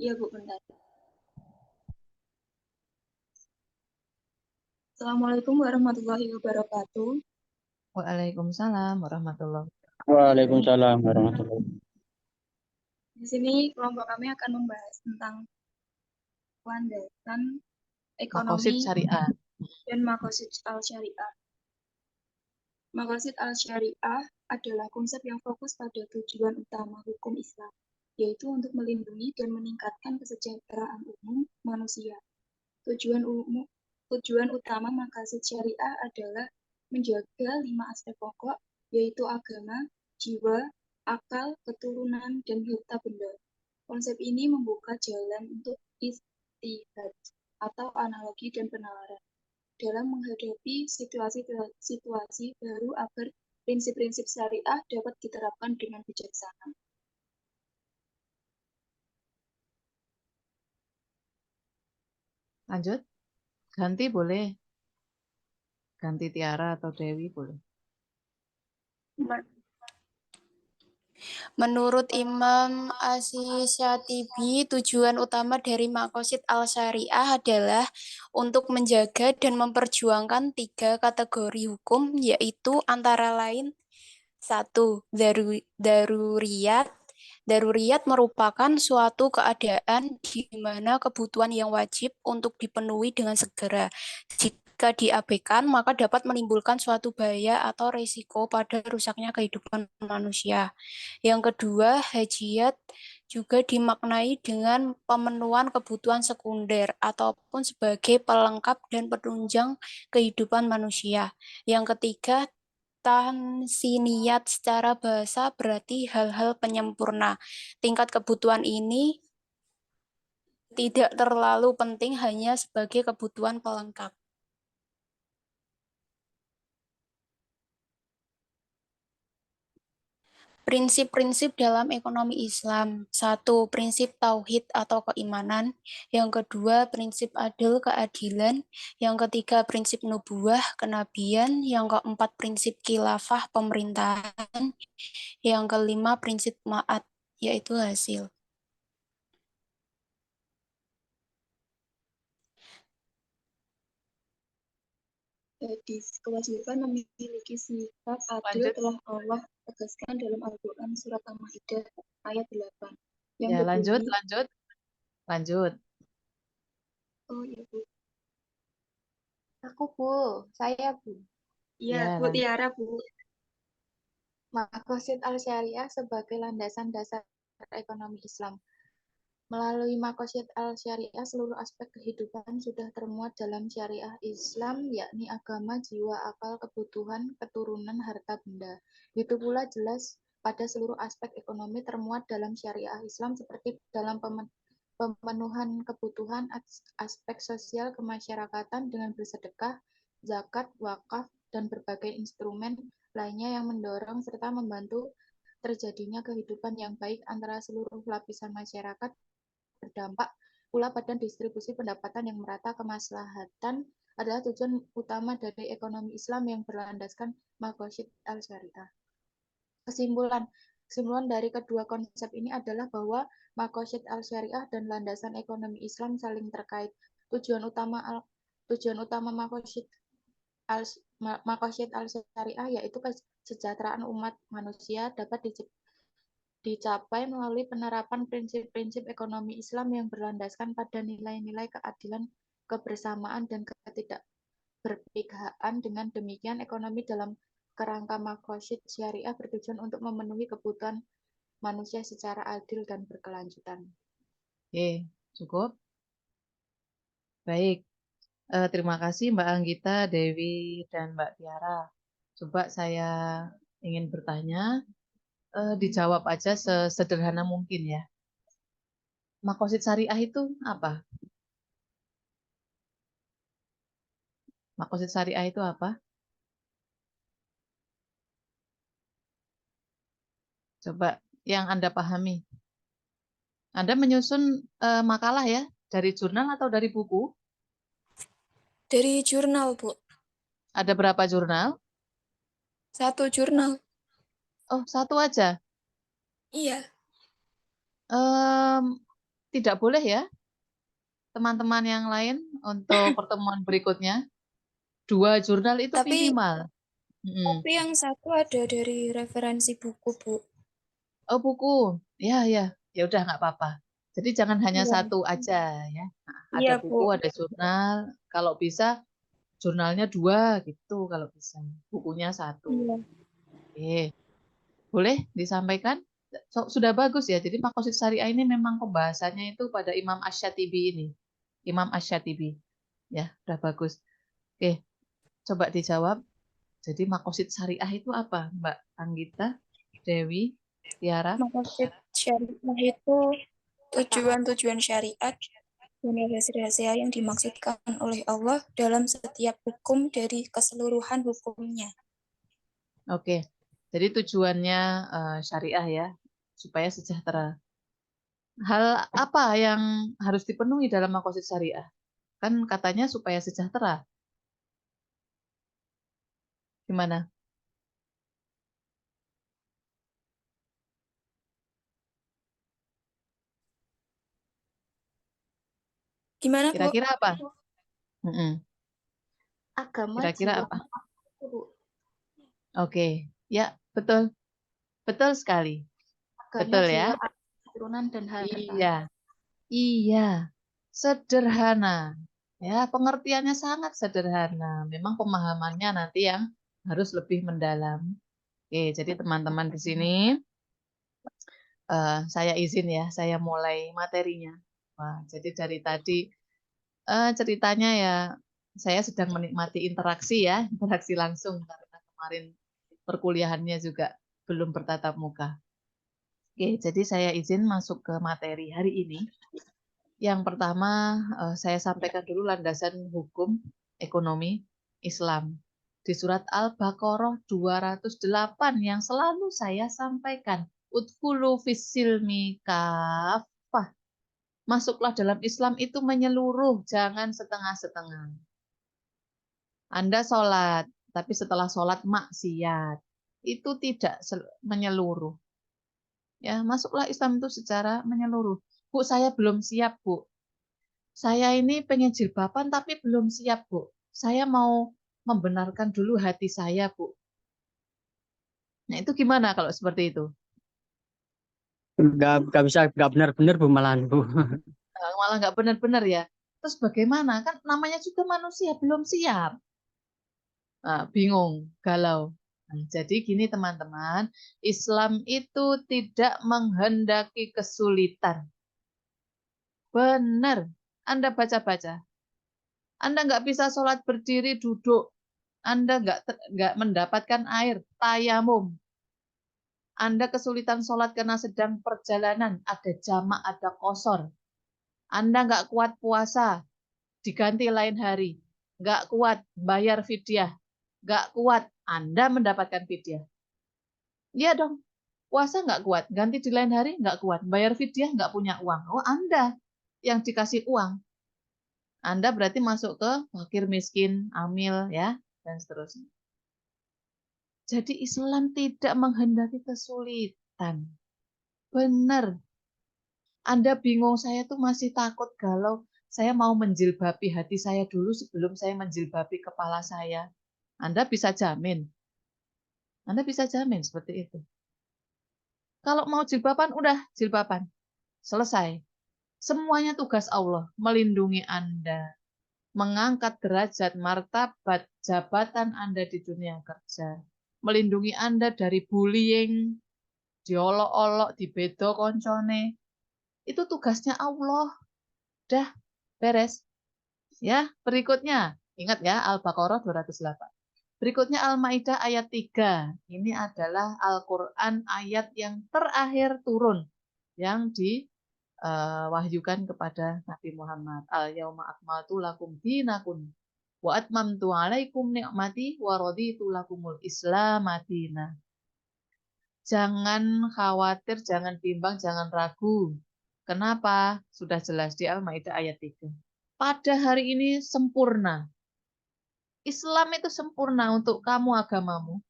Iya, Bu, bentar. Assalamualaikum warahmatullahi wabarakatuh. Waalaikumsalam warahmatullahi wabarakatuh. Waalaikumsalam warahmatullahi wabarakatuh. Di sini kelompok kami akan membahas tentang landasan Maqasid ekonomi syariah. dan maqasid al-syariah. Maqasid al-syariah adalah konsep yang fokus pada tujuan utama hukum Islam, yaitu untuk melindungi dan meningkatkan kesejahteraan umum manusia. Tujuan utama maqasid syariah adalah menjaga 5 aspek pokok, yaitu agama, jiwa, akal, keturunan, dan harta benda. Konsep ini membuka jalan untuk ijtihad atau analogi dan penalaran dalam menghadapi situasi baru agar prinsip-prinsip syariah dapat diterapkan dengan bijaksana. Lanjut, ganti boleh. Ganti Tiara atau Dewi boleh. Menurut Imam Asy-Syatibi, tujuan utama dari Maqasid al-Syariah adalah untuk menjaga dan memperjuangkan 3 kategori hukum, yaitu antara lain 1. Daruriyat. Daruriyat merupakan suatu keadaan di mana kebutuhan yang wajib untuk dipenuhi dengan segera. Jika diabaikan, maka dapat menimbulkan suatu bahaya atau risiko pada rusaknya kehidupan manusia. Yang kedua, hajiyat juga dimaknai dengan pemenuhan kebutuhan sekunder ataupun sebagai pelengkap dan penunjang kehidupan manusia. Yang ketiga, tansiniyat secara bahasa berarti hal-hal penyempurna. Tingkat kebutuhan ini tidak terlalu penting, hanya sebagai kebutuhan pelengkap. Prinsip-prinsip dalam ekonomi Islam. 1. Prinsip tauhid atau keimanan. Yang kedua, prinsip adil keadilan. Yang ketiga, prinsip nubuah kenabian. Yang keempat, prinsip khilafah pemerintahan. Yang kelima, prinsip ma'at, yaitu hasil. Jadi, kewajiban memiliki sifat adil Lanjut. telah Allah tegaskan dalam Al-Quran Surat Al-Ma'idah ayat 8. Yang Ya, berbunyi, lanjut. oh iya Bu. Aku Bu, saya Bu. Iya, Ya, Bu Tiara Bu. Maqasid al-Syariah sebagai landasan dasar ekonomi Islam. Melalui Maqasid al-Syariah, seluruh aspek kehidupan sudah termuat dalam syariah Islam, yakni agama, jiwa, akal, kebutuhan, keturunan, harta benda. Itu pula jelas pada seluruh aspek ekonomi termuat dalam syariah Islam seperti dalam pemenuhan kebutuhan aspek sosial kemasyarakatan dengan bersedekah, zakat, wakaf, dan berbagai instrumen lainnya yang mendorong serta membantu terjadinya kehidupan yang baik antara seluruh lapisan masyarakat, berdampak pula pada distribusi pendapatan yang merata. Kemaslahatan adalah tujuan utama dari ekonomi Islam yang berlandaskan Maqasid al-Syariah. Kesimpulan dari kedua konsep ini adalah bahwa Maqasid al-Syariah dan landasan ekonomi Islam saling terkait. Tujuan utama Maqasid al-Syariah yaitu kesejahteraan umat manusia dapat dicapai melalui penerapan prinsip-prinsip ekonomi Islam yang berlandaskan pada nilai-nilai keadilan, kebersamaan, dan ketidakberpihakan. Dengan demikian, ekonomi dalam kerangka Maqasid Syariah bertujuan untuk memenuhi kebutuhan manusia secara adil dan berkelanjutan. Oke, cukup. Baik, terima kasih Mbak Anggita, Dewi, dan Mbak Tiara. Coba saya ingin bertanya, dijawab aja sesederhana mungkin ya. Maqasid syariah itu apa? Maqasid syariah itu apa? Coba yang Anda pahami. Anda menyusun makalah ya, dari jurnal atau dari buku? Dari jurnal, Bu. Ada berapa jurnal? 1 jurnal. Oh, 1 aja. Iya. tidak boleh ya, teman-teman yang lain untuk pertemuan berikutnya. 2 jurnal itu Tapi minimal. tapi yang satu ada dari referensi buku, Bu. Oh, buku. Ya, ya. Ya udah nggak apa-apa. Jadi jangan hanya Iya. satu aja ya. Nah, ada Iya, buku, Bu. ada jurnal. Kalau bisa jurnalnya 2 gitu kalau bisa. Bukunya 1. Iya. Oke. Boleh disampaikan? Sudah bagus ya. Jadi Maqasid Syariah ini memang pembahasannya itu pada Imam Asy-Syatibi ini. Imam Asy-Syatibi. Ya, udah bagus. Oke, coba dijawab. Jadi Maqasid Syariah itu apa, Mbak Anggita, Dewi, Tiara? Maqasid syariah itu tujuan-tujuan syariat dan rahasia-rahasia yang dimaksudkan oleh Allah dalam setiap hukum dari keseluruhan hukumnya. Oke, jadi tujuannya syariah ya, supaya sejahtera. Hal apa yang harus dipenuhi dalam Maqasid Syariah? Kan katanya supaya sejahtera. Gimana? Gimana, Bu? Kira-kira apa? Mm-mm. Agama, Kira-kira jiwa, apa? Bu. Oke, ya betul, betul sekali, Agama, betul ya. jiwa, keturunan, dan harta. Iya, iya, sederhana. Ya, pengertiannya sangat sederhana. Memang pemahamannya nanti yang harus lebih mendalam. Oke, jadi teman-teman di sini, saya izin ya, saya mulai materinya. Wah, jadi dari tadi ceritanya ya, saya sedang menikmati interaksi ya, interaksi langsung karena kemarin perkuliahannya juga belum bertatap muka. Oke, jadi saya izin masuk ke materi hari ini. Yang pertama, saya sampaikan dulu landasan hukum ekonomi Islam. Di surat Al-Baqarah 208 yang selalu saya sampaikan. Udkhulu fis-silmi kaffah. Masuklah dalam Islam itu menyeluruh, jangan setengah-setengah. Anda sholat, tapi setelah sholat maksiat. Itu tidak menyeluruh. Ya, masuklah Islam itu secara menyeluruh. Bu, saya belum siap, Bu. Saya ini pengen jilbaban tapi belum siap, Bu. Saya mau membenarkan dulu hati saya, Bu. Nah, itu gimana kalau seperti itu? Nggak bisa, nggak benar-benar Bu malahan Bu. Malah nggak benar-benar ya. Terus bagaimana? Kan namanya juga manusia, belum siap. Nah, bingung, galau. Nah, jadi gini teman-teman, Islam itu tidak menghendaki kesulitan. Benar. Anda baca-baca. Anda nggak bisa sholat berdiri duduk. Anda nggak mendapatkan air, tayamum. Anda kesulitan sholat karena sedang perjalanan, ada jamak, ada qashar. Anda nggak kuat puasa, diganti lain hari. Nggak kuat, bayar fidyah. Nggak kuat, Anda mendapatkan fidyah. Iya dong, puasa nggak kuat, ganti di lain hari nggak kuat, bayar fidyah nggak punya uang. Oh, Anda yang dikasih uang. Anda berarti masuk ke fakir miskin, amil, ya, dan seterusnya. Jadi Islam tidak menghendaki kesulitan. Benar. Anda bingung, saya tuh masih takut galau. Saya mau menjilbabi hati saya dulu sebelum saya menjilbabi kepala saya. Anda bisa jamin. Anda bisa jamin seperti itu. Kalau mau jilbaban, udah jilbaban. Selesai. Semuanya tugas Allah. Melindungi Anda. Mengangkat derajat, martabat, jabatan Anda di dunia kerja. Melindungi Anda dari bullying, diolok-olok, dibedo koncone. Itu tugasnya Allah. Dah beres. Ya, berikutnya. Ingat ya, Al-Baqarah 208. Berikutnya Al-Maidah ayat 3. Ini adalah Al-Quran ayat yang terakhir turun. Yang diwahyukan kepada Nabi Muhammad. Al-Yawma akmaltu lakum dinakum. Wa atmamtu alaikum ni'mati wa raditu lakumul Islam madina. Jangan khawatir, jangan bimbang, jangan ragu. Kenapa? Sudah jelas di Al-Maidah ayat 3. Pada hari ini sempurna. Islam itu sempurna untuk kamu agamamu.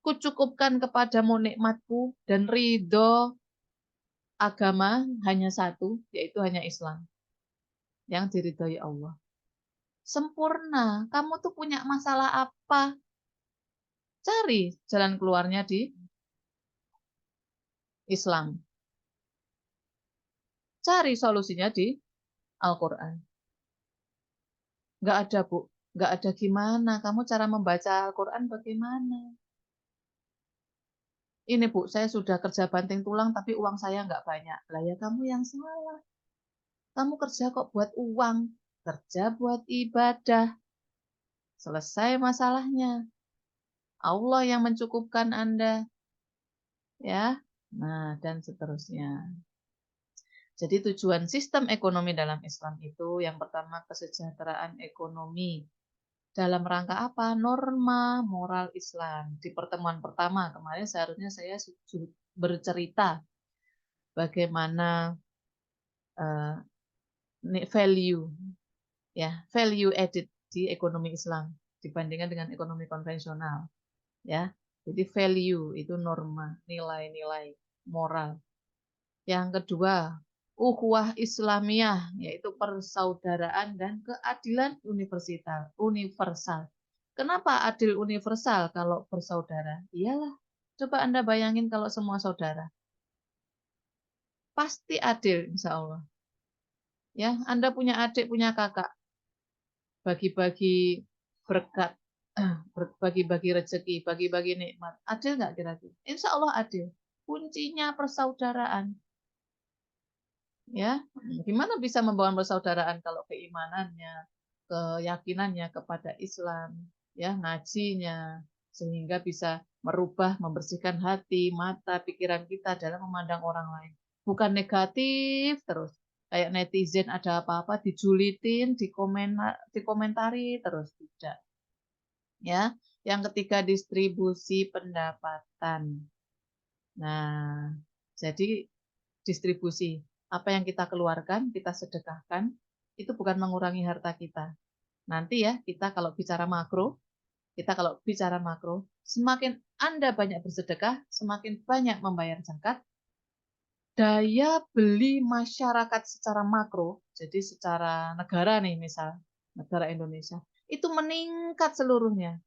Kucukupkan kepadamu nikmatku dan ridho agama hanya satu, yaitu hanya Islam yang diridhoi Allah. Sempurna. Kamu tuh punya masalah apa? Cari jalan keluarnya di Islam. Cari solusinya di Al-Quran. Nggak ada, Bu. Nggak ada gimana. Kamu cara membaca Al-Quran bagaimana? Ini, Bu, saya sudah kerja banting tulang, tapi uang saya nggak banyak. Lah ya kamu yang salah. Kamu kerja kok buat uang. Kerja buat ibadah. Selesai masalahnya. Allah yang mencukupkan Anda. Ya. Nah, dan seterusnya. Jadi tujuan sistem ekonomi dalam Islam itu yang pertama kesejahteraan ekonomi. Dalam rangka apa? Norma moral Islam. Di pertemuan pertama kemarin seharusnya saya bercerita bagaimana value value added di ekonomi Islam dibandingkan dengan ekonomi konvensional, ya. Jadi value itu norma, nilai-nilai moral. Yang kedua, ukhuwah Islamiyah, yaitu persaudaraan dan keadilan universal. Kenapa adil universal kalau bersaudara? Iyalah, coba Anda bayangin kalau semua saudara. Pasti adil, insya Allah. Ya, Anda punya adik, punya kakak. Bagi-bagi berkat, bagi-bagi rezeki, bagi-bagi nikmat. Adil nggak kira-kira? Insya Allah adil. Kuncinya persaudaraan. Ya, gimana bisa membangun persaudaraan kalau keimanannya, keyakinannya kepada Islam, ya, ngajinya, sehingga bisa merubah, membersihkan hati, mata, pikiran kita dalam memandang orang lain. Bukan negatif terus. Kayak netizen ada apa-apa dijulitin, dikomentari terus, tidak. Ya, yang ketiga distribusi pendapatan. Nah, jadi distribusi apa yang kita keluarkan, kita sedekahkan, itu bukan mengurangi harta kita. Nanti ya, kita kalau bicara makro, semakin Anda banyak bersedekah, semakin banyak membayar zakat, daya beli masyarakat secara makro, jadi secara negara nih misal, negara Indonesia, itu meningkat seluruhnya.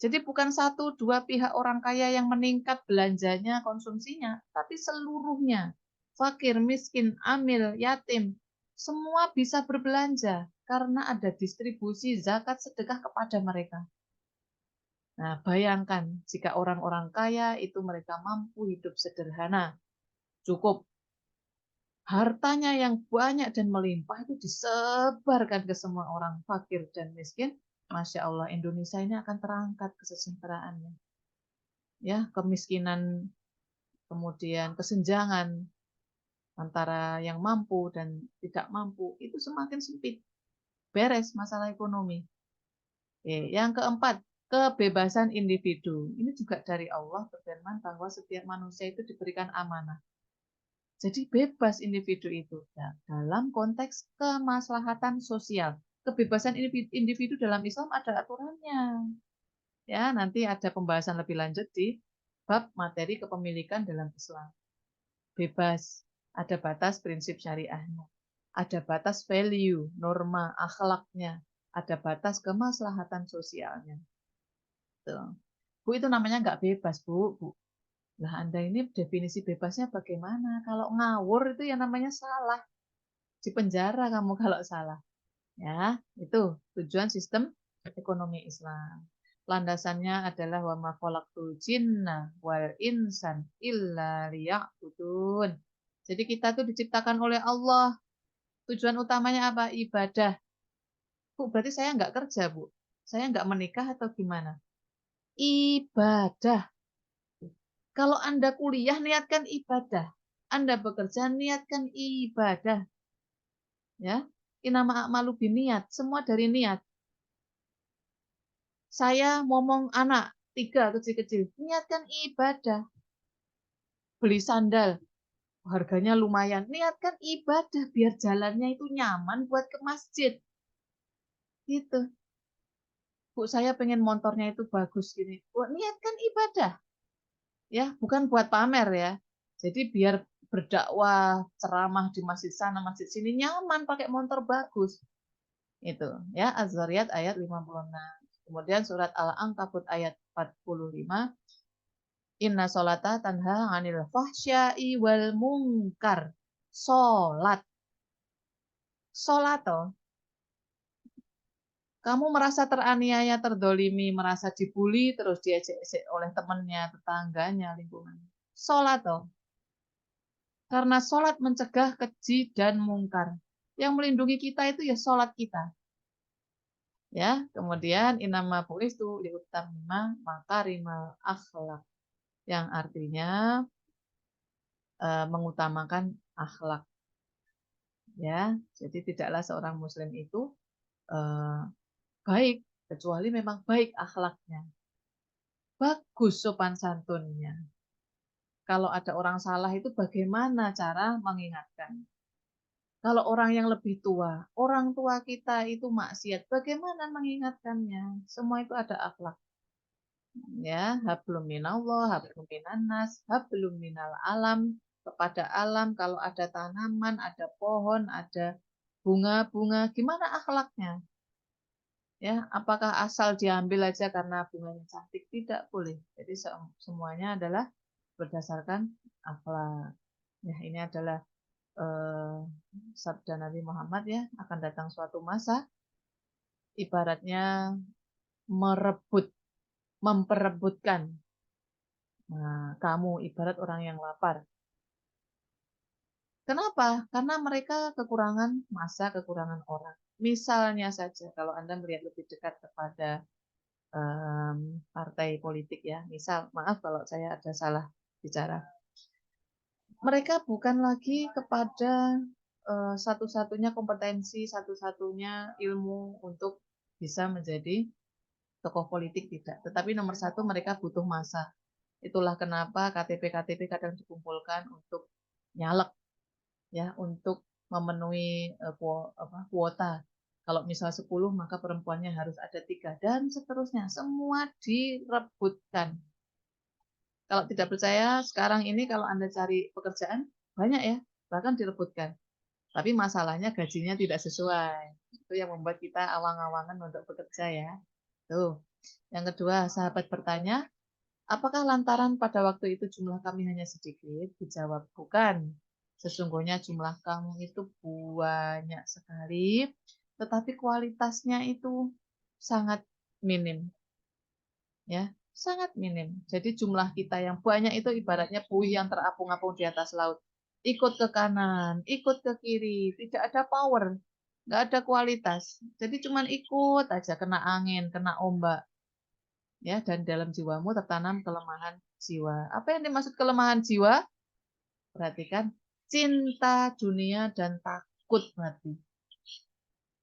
Jadi bukan satu, dua pihak orang kaya yang meningkat belanjanya, konsumsinya, tapi seluruhnya. Fakir, miskin, amil, yatim, semua bisa berbelanja karena ada distribusi zakat sedekah kepada mereka. Nah, bayangkan jika orang-orang kaya itu mereka mampu hidup sederhana, cukup. Hartanya yang banyak dan melimpah itu disebarkan ke semua orang fakir dan miskin. Masya Allah, Indonesia ini akan terangkat kesejahteraannya. Ya, kemiskinan, kemudian kesenjangan antara yang mampu dan tidak mampu itu semakin sempit. Beres masalah ekonomi. Yang keempat, kebebasan individu. Ini juga dari Allah berfirman bahwa setiap manusia itu diberikan amanah. Jadi bebas individu itu dalam konteks kemaslahatan sosial. Kebebasan individu dalam Islam ada aturannya. Ya, nanti ada pembahasan lebih lanjut di bab materi kepemilikan dalam Islam. Bebas, ada batas prinsip syariahnya, ada batas value, norma, akhlaknya, ada batas kemaslahatan sosialnya. Tuh. Bu, itu namanya nggak bebas, Bu. Lah, Anda ini definisi bebasnya bagaimana? Kalau ngawur itu ya namanya salah. Di penjara kamu kalau salah. Ya, itu tujuan sistem ekonomi Islam. Landasannya adalah wa ma khalaqtul jinna wal insan illa liya'budun. Jadi kita tuh diciptakan oleh Allah. Tujuan utamanya apa? Ibadah. Bu, berarti saya nggak kerja, Bu. Saya nggak menikah atau gimana? Ibadah. Kalau Anda kuliah, niatkan ibadah. Anda bekerja, niatkan ibadah. Ya, inama a'malu biniat. Semua dari niat. Saya ngomong anak 3 kecil-kecil, niatkan ibadah. Beli sandal, harganya lumayan, niatkan ibadah biar jalannya itu nyaman buat ke masjid. Gitu. Bu, saya pengen motornya itu bagus gini. Bu, niatkan ibadah. Ya, bukan buat pamer ya. Jadi biar berdakwah, ceramah di masjid sana, masjid sini nyaman pakai motor bagus. Itu ya, Az-Zariyat ayat 56. Kemudian surat Al-Ankabut ayat 45. Inna sholata tanha 'anil fahsya'i wal munkar. Salat. Salat toh. Kamu merasa teraniaya, terdolimi, merasa dibully, terus diejek-ejek oleh temannya, tetangganya, lingkungan. Salat toh. Karena sholat mencegah keji dan mungkar. Yang melindungi kita itu ya sholat kita. Ya, kemudian inama buistu liutamma makarimal akhlak. Yang artinya mengutamakan akhlak. Ya, jadi tidaklah seorang muslim itu baik kecuali memang baik akhlaknya. Bagus sopan santunnya. Kalau ada orang salah itu bagaimana cara mengingatkan? Kalau orang yang lebih tua, orang tua kita itu maksiat, bagaimana mengingatkannya? Semua itu ada akhlak. Ya, hablum minallah, hablum minannas, hablum minal alam, kepada alam. Kalau ada tanaman, ada pohon, ada bunga-bunga, gimana akhlaknya? Ya, apakah asal diambil aja karena bunganya cantik? Tidak boleh. Jadi semuanya adalah berdasarkan akhlak. Ya, ini adalah sabda Nabi Muhammad ya, akan datang suatu masa ibaratnya memperebutkan. Nah, kamu ibarat orang yang lapar. Kenapa? Karena mereka kekurangan masa, kekurangan orang. Misalnya saja kalau Anda melihat lebih dekat kepada partai politik ya, misal, maaf kalau saya ada salah bicara. Mereka bukan lagi kepada satu-satunya kompetensi, satu-satunya ilmu untuk bisa menjadi tokoh politik, tidak. Tetapi nomor satu mereka butuh masa. Itulah kenapa KTP-KTP kadang dikumpulkan untuk nyalek, ya, untuk memenuhi kuota. Kalau misal 10, maka perempuannya harus ada 3, dan seterusnya. Semua direbutkan. Kalau tidak percaya, sekarang ini kalau Anda cari pekerjaan, banyak ya, bahkan direbutkan. Tapi masalahnya gajinya tidak sesuai. Itu yang membuat kita awang-awangan untuk bekerja ya. Tuh. Yang kedua, sahabat bertanya, apakah lantaran pada waktu itu jumlah kami hanya sedikit? Dijawab, bukan. Sesungguhnya jumlah kamu itu banyak sekali, tetapi kualitasnya itu sangat minim. Ya, sangat minim. Jadi jumlah kita yang banyak itu ibaratnya buih yang terapung-apung di atas laut. Ikut ke kanan, ikut ke kiri, tidak ada power, nggak ada kualitas. Jadi cuman ikut aja, kena angin, kena ombak. Ya, dan dalam jiwamu tertanam kelemahan jiwa. Apa yang dimaksud kelemahan jiwa? Perhatikan, cinta dunia dan takut mati.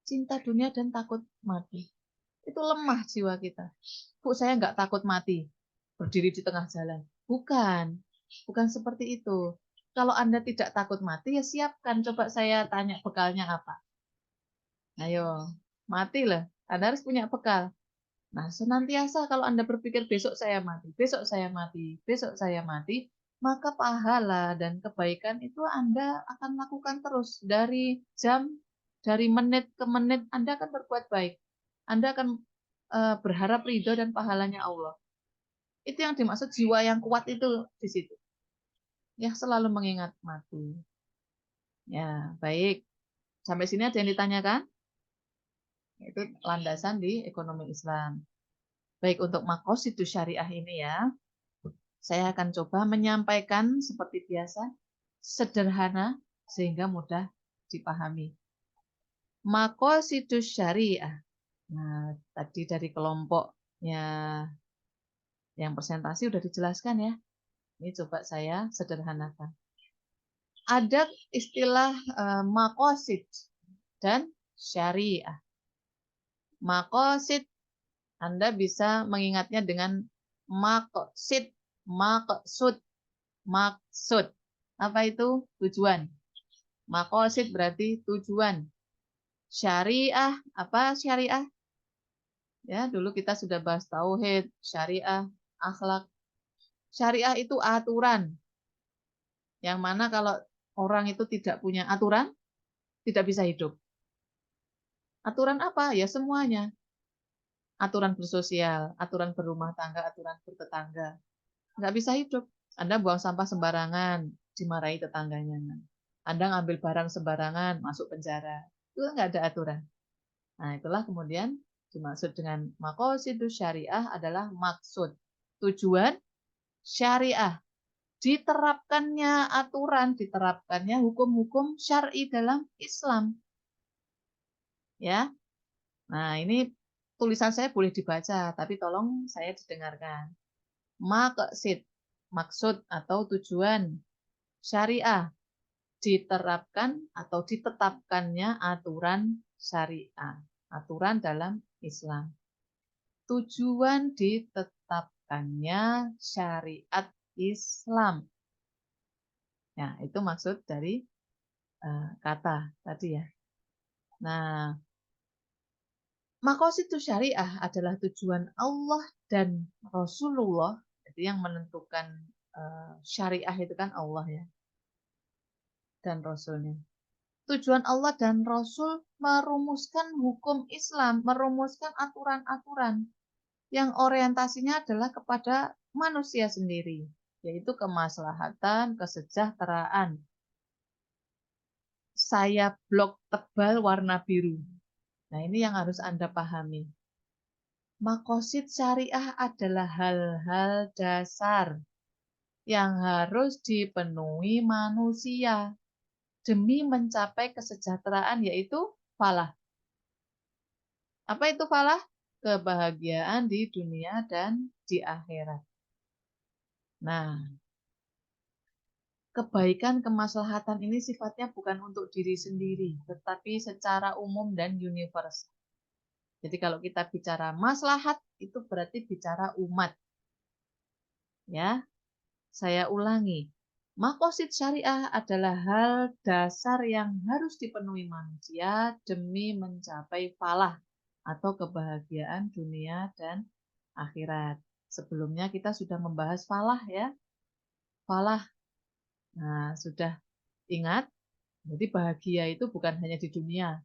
Cinta dunia dan takut mati. Itu lemah jiwa kita. Bu, saya nggak takut mati, berdiri di tengah jalan. Bukan, bukan seperti itu. Kalau Anda tidak takut mati, ya siapkan. Coba saya tanya bekalnya apa. Ayo, matilah. Anda harus punya bekal. Nah, senantiasa kalau Anda berpikir besok saya mati, besok saya mati, besok saya mati, maka pahala dan kebaikan itu Anda akan lakukan terus dari jam, dari menit ke menit Anda akan berbuat baik. Anda akan berharap ridho dan pahalanya Allah. Itu yang dimaksud jiwa yang kuat itu di situ. Ya, selalu mengingat mati. Ya, baik. Sampai sini ada yang ditanyakan? Itu landasan di ekonomi Islam. Baik, untuk maqasidus syariah ini ya, saya akan coba menyampaikan seperti biasa, sederhana sehingga mudah dipahami. Maqasidus syariah. Nah, tadi dari kelompoknya yang presentasi udah dijelaskan ya. Ini coba saya sederhanakan. Ada istilah maqasid dan syariah. Maqasid Anda bisa mengingatnya dengan maqsid, maksud, maksud. Apa itu? Tujuan. Maqasid berarti tujuan. Syariah, apa syariah? Ya, dulu kita sudah bahas tauhid, syariah, akhlak. Syariah itu aturan. Yang mana kalau orang itu tidak punya aturan, tidak bisa hidup. Aturan apa? Ya semuanya. Aturan bersosial, aturan berumah tangga, aturan bertetangga. Nggak bisa hidup. Anda buang sampah sembarangan, dimarahi tetangganya. Anda ngambil barang sembarangan, masuk penjara. Itu nggak ada aturan. Nah, itulah kemudian dimaksud dengan maqasidus syariah adalah maksud, tujuan syariah. Diterapkannya aturan, diterapkannya hukum-hukum syar'i dalam Islam. Ya. Nah, ini tulisan saya boleh dibaca, tapi tolong saya didengarkan. Maqsid, maksud atau tujuan syariah, diterapkan atau ditetapkannya aturan syariah, aturan dalam Islam. Tujuan ditetapkannya syariat Islam. Ya, itu maksud dari kata tadi ya. Nah, maqasid syariah adalah tujuan Allah dan Rasulullah. Jadi yang menentukan syariah itu kan Allah ya, dan Rasulnya. Tujuan Allah dan Rasul merumuskan hukum Islam, merumuskan aturan-aturan yang orientasinya adalah kepada manusia sendiri, yaitu kemaslahatan, kesejahteraan. Saya blok tebal warna biru. Nah, ini yang harus Anda pahami. Maqasid syariah adalah hal-hal dasar yang harus dipenuhi manusia demi mencapai kesejahteraan, yaitu falah. Apa itu falah? Kebahagiaan di dunia dan di akhirat. Nah, kebaikan kemaslahatan ini sifatnya bukan untuk diri sendiri, tetapi secara umum dan universal. Jadi kalau kita bicara maslahat, itu berarti bicara umat. Ya, saya ulangi. Maqasid syariah adalah hal dasar yang harus dipenuhi manusia demi mencapai falah atau kebahagiaan dunia dan akhirat. Sebelumnya kita sudah membahas falah ya. Falah. Nah, sudah ingat? Jadi bahagia itu bukan hanya di dunia.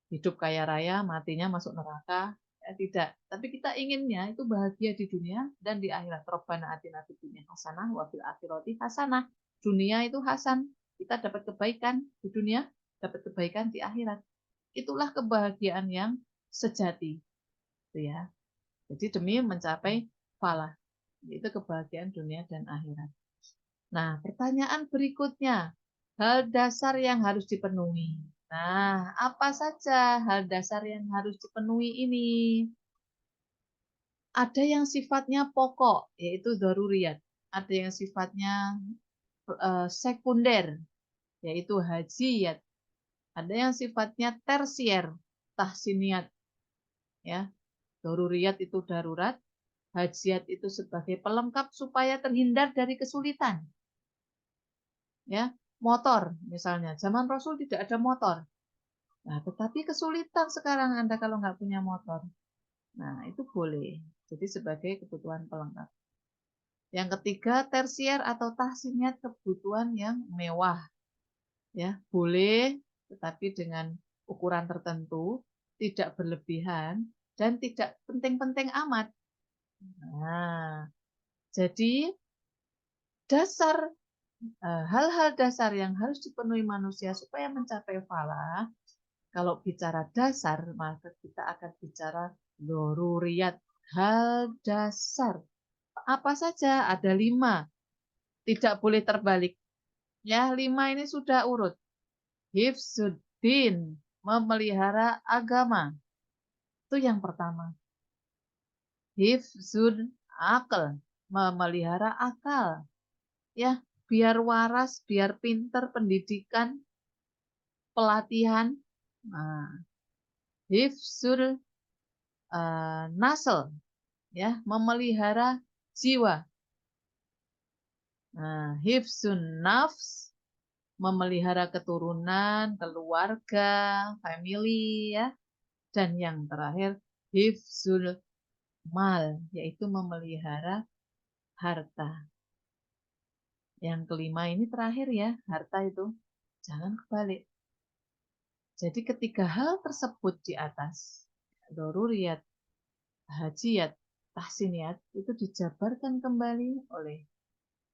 Hidup kaya raya, matinya masuk neraka. Ya, tidak. Tapi kita inginnya itu bahagia di dunia dan di akhirat. Rabbana atina fid dunya hasanah wa fil akhirati hasanah. Dunia itu hasan. Kita dapat kebaikan di dunia, dapat kebaikan di akhirat. Itulah kebahagiaan yang sejati. Itu ya. Jadi demi mencapai falah, yaitu kebahagiaan dunia dan akhirat. Nah, pertanyaan berikutnya, hal dasar yang harus dipenuhi. Nah, apa saja hal dasar yang harus dipenuhi ini? Ada yang sifatnya pokok, yaitu daruriyat. Ada yang sifatnya sekunder, yaitu hajiyat. Ada yang sifatnya tersier, tahsiniyat. Ya, daruriyat itu darurat, hajiyat itu sebagai pelengkap supaya terhindar dari kesulitan. Ya, motor misalnya, zaman Rasul tidak ada motor. Nah, tetapi kesulitan sekarang Anda kalau nggak punya motor. Nah, itu boleh. Jadi sebagai kebutuhan pelengkap. Yang ketiga, tersier atau tahsiniyat, kebutuhan yang mewah. Ya, boleh, tetapi dengan ukuran tertentu, tidak berlebihan dan tidak penting-penting amat. Nah, jadi dasar hal-hal dasar yang harus dipenuhi manusia supaya mencapai falah. Kalau bicara dasar, maka kita akan bicara doruriyat, hal dasar. Apa saja? Ada 5. Tidak boleh terbalik. Ya, 5 ini sudah urut. Hifzuddin, memelihara agama. Itu yang pertama. Hifzul akal, memelihara akal. Ya, biar waras, biar pinter, pendidikan, pelatihan. Nah, hifzul nasl, ya, memelihara jiwa. Nah, hifzun nafs, memelihara keturunan, keluarga, family, ya. Dan yang terakhir, hifzul mal, yaitu memelihara harta. Yang kelima ini terakhir ya, harta itu. Jangan kebalik. Jadi ketiga hal tersebut di atas, doruriyat, hajiyat, tahsiniyat, itu dijabarkan kembali oleh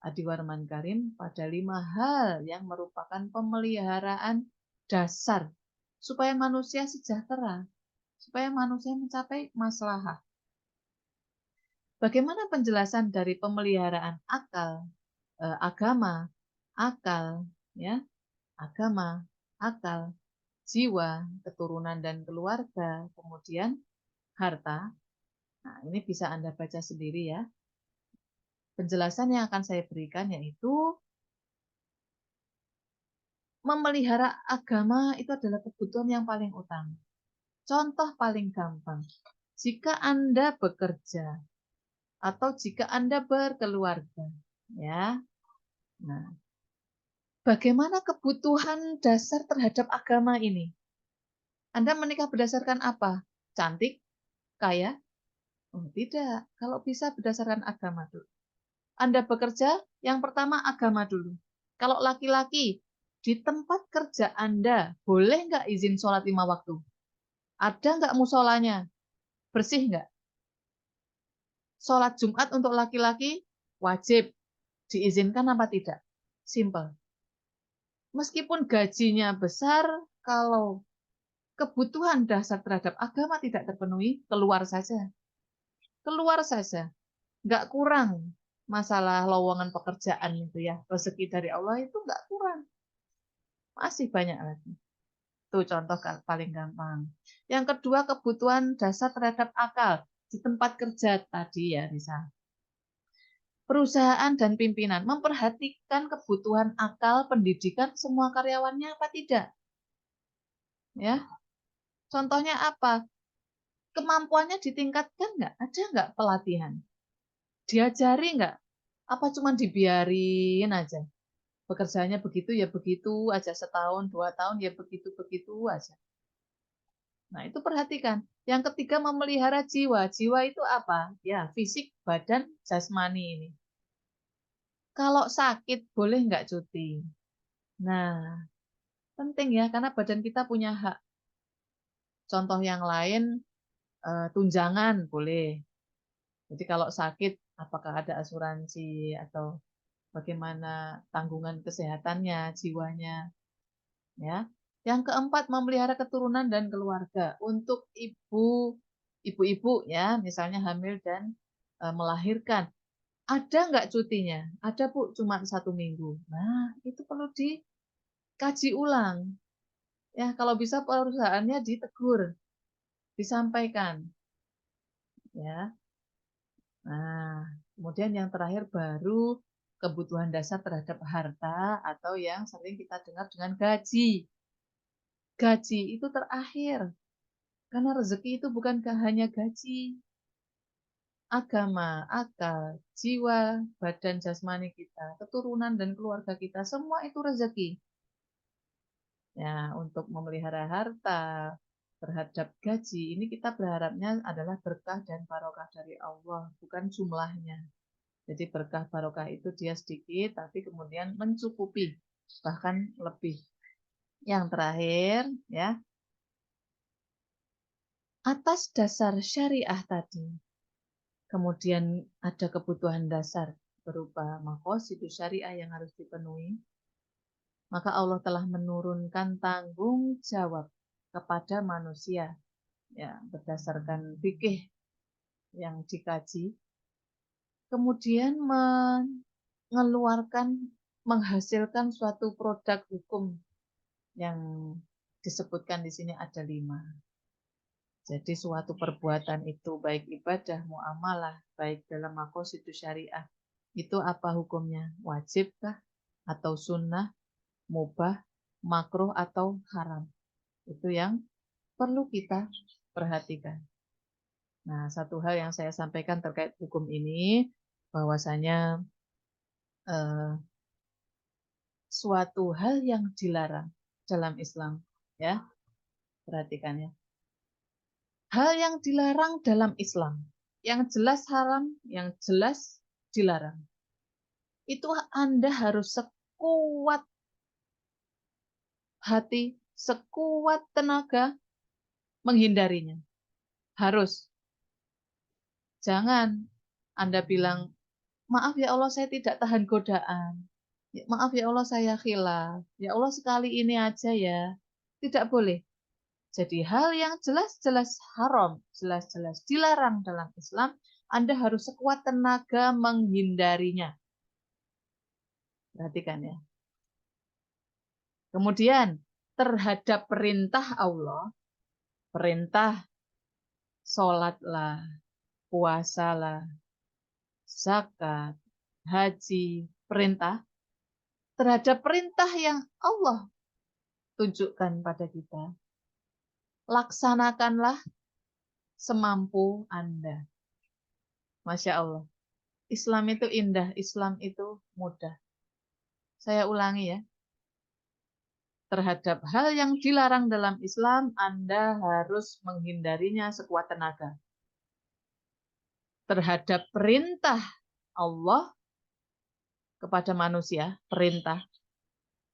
Adiwarman Karim pada 5 hal yang merupakan pemeliharaan dasar supaya manusia sejahtera, supaya manusia mencapai maslahah. Bagaimana penjelasan dari pemeliharaan agama, akal, ya, agama, akal, jiwa, keturunan dan keluarga, kemudian harta. Nah, ini bisa Anda baca sendiri ya. Penjelasan yang akan saya berikan yaitu memelihara agama itu adalah kebutuhan yang paling utama. Contoh paling gampang, jika Anda bekerja atau jika Anda berkeluarga, ya. Nah, bagaimana kebutuhan dasar terhadap agama ini? Anda menikah berdasarkan apa? Cantik? Kaya? Oh, tidak. Kalau bisa berdasarkan agama dulu. Anda bekerja, yang pertama agama dulu. Kalau laki-laki, di tempat kerja Anda, boleh nggak izin sholat 5 waktu? Ada nggak musolanya? Bersih nggak? Sholat Jumat untuk laki-laki, wajib. Diizinkan apa tidak? Simple. Meskipun gajinya besar, kalau kebutuhan dasar terhadap agama tidak terpenuhi, keluar saja. Keluar saja. Nggak kurang masalah lowongan pekerjaan itu ya. Rezeki dari Allah itu nggak kurang. Masih banyak lagi. Itu contoh paling gampang. Yang kedua, kebutuhan dasar terhadap akal. Di tempat kerja tadi ya, misal. Perusahaan dan pimpinan memperhatikan kebutuhan akal pendidikan semua karyawannya apa tidak? Ya, contohnya apa? Kemampuannya ditingkatkan nggak? Ada nggak pelatihan? Diajari nggak? Apa cuma dibiarin aja? Pekerjaannya begitu ya begitu aja, setahun, 2 tahun ya begitu-begitu aja. Nah, itu perhatikan. Yang ketiga, memelihara jiwa. Jiwa itu apa? Ya, fisik, badan, jasmani ini. Kalau sakit, boleh nggak cuti? Nah, penting ya, karena badan kita punya hak. Contoh yang lain, tunjangan boleh. Jadi kalau sakit, apakah ada asuransi atau bagaimana tanggungan kesehatannya, jiwanya, ya. Yang keempat, memelihara keturunan dan keluarga. Untuk ibu-ibu ya, misalnya hamil dan melahirkan. Ada nggak cutinya? Ada, Bu, cuma 1 minggu. Nah, itu perlu dikaji ulang. Ya, kalau bisa perusahaannya ditegur, disampaikan. Ya. Nah, kemudian yang terakhir baru kebutuhan dasar terhadap harta atau yang sering kita dengar dengan gaji. Gaji itu terakhir. Karena rezeki itu bukan hanya gaji. Agama, akal, jiwa, badan jasmani kita, keturunan dan keluarga kita, semua itu rezeki. Ya, untuk memelihara harta terhadap gaji, ini kita berharapnya adalah berkah dan barokah dari Allah, bukan jumlahnya. Jadi berkah barokah itu dia sedikit, tapi kemudian mencukupi, bahkan lebih. Yang terakhir, ya, atas dasar syariah tadi, kemudian ada kebutuhan dasar berupa maqasidus syariah yang harus dipenuhi, maka Allah telah menurunkan tanggung jawab kepada manusia, ya, berdasarkan fikih yang dikaji, kemudian mengeluarkan, menghasilkan suatu produk hukum yang disebutkan di sini ada 5. Jadi suatu perbuatan itu baik ibadah, muamalah, baik dalam maqasidus syariah, itu apa hukumnya? Wajibkah atau sunnah, mubah, makruh atau haram? Itu yang perlu kita perhatikan. Nah, satu hal yang saya sampaikan terkait hukum ini, bahwasanya suatu hal yang dilarang dalam Islam, ya, perhatikan ya. Hal yang dilarang dalam Islam, yang jelas haram, yang jelas dilarang. itu Anda harus sekuat hati, sekuat tenaga menghindarinya. Harus. Jangan Anda bilang, maaf ya Allah saya tidak tahan godaan. Maaf ya Allah saya khilaf. Ya Allah sekali ini aja ya. Tidak boleh. Jadi hal yang jelas-jelas haram, jelas-jelas dilarang dalam Islam, Anda harus sekuat tenaga menghindarinya. Perhatikan ya. Kemudian terhadap perintah Allah, perintah sholatlah, puasalah, zakat, haji, perintah, terhadap perintah yang Allah tunjukkan pada kita, laksanakanlah semampu Anda. Masya Allah. Islam itu indah, Islam itu mudah. Saya ulangi ya. Terhadap hal yang dilarang dalam Islam, Anda harus menghindarinya sekuat tenaga. Terhadap perintah Allah kepada manusia, perintah,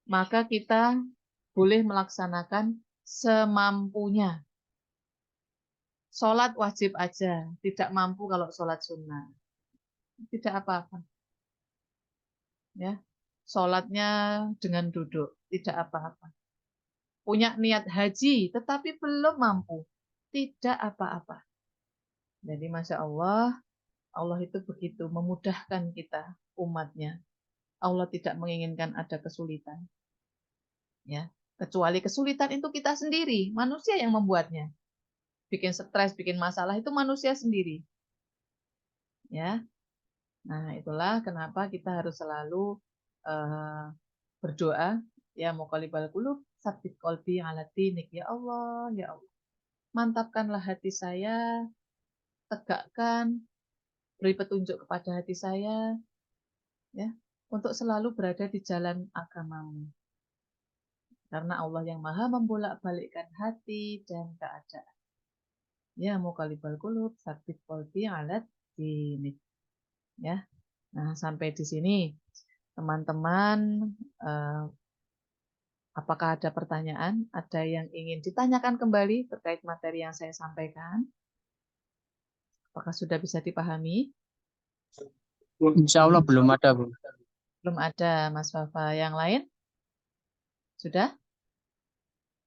maka kita boleh melaksanakan semampunya. Sholat wajib aja, tidak mampu kalau sholat sunnah. Tidak apa-apa. Ya, sholatnya dengan duduk, tidak apa-apa. Punya niat haji, tetapi belum mampu, tidak apa-apa. Jadi Masya Allah, Allah itu begitu memudahkan kita, umatnya. Allah tidak menginginkan ada kesulitan. Ya, kecuali kesulitan itu kita sendiri, manusia yang membuatnya. Bikin stres, bikin masalah itu manusia sendiri. Ya. Nah, itulah kenapa kita harus selalu berdoa, ya muqallibal qulub, tsabbit qalbi 'ala dinik, ya Allah, ya Allah. Mantapkanlah hati saya, tegakkan, beri petunjuk kepada hati saya, ya, untuk selalu berada di jalan agamamu. Karena Allah yang maha membolak-balikkan hati dan keadaan. Ya muqallibal qulub, tsabbit qalbi 'ala dinik. Ya. Nah, sampai di sini teman-teman, apakah ada pertanyaan? Ada yang ingin ditanyakan kembali terkait materi yang saya sampaikan? Apakah sudah bisa dipahami? Insya Allah belum ada, Bu. Belum ada, Mas Wafa. Yang lain? Sudah?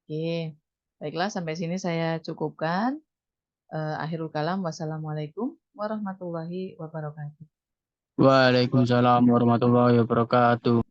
Oke. Baiklah, sampai sini saya cukupkan. Akhirul kalam. Wassalamualaikum warahmatullahi wabarakatuh. Waalaikumsalam warahmatullahi wabarakatuh.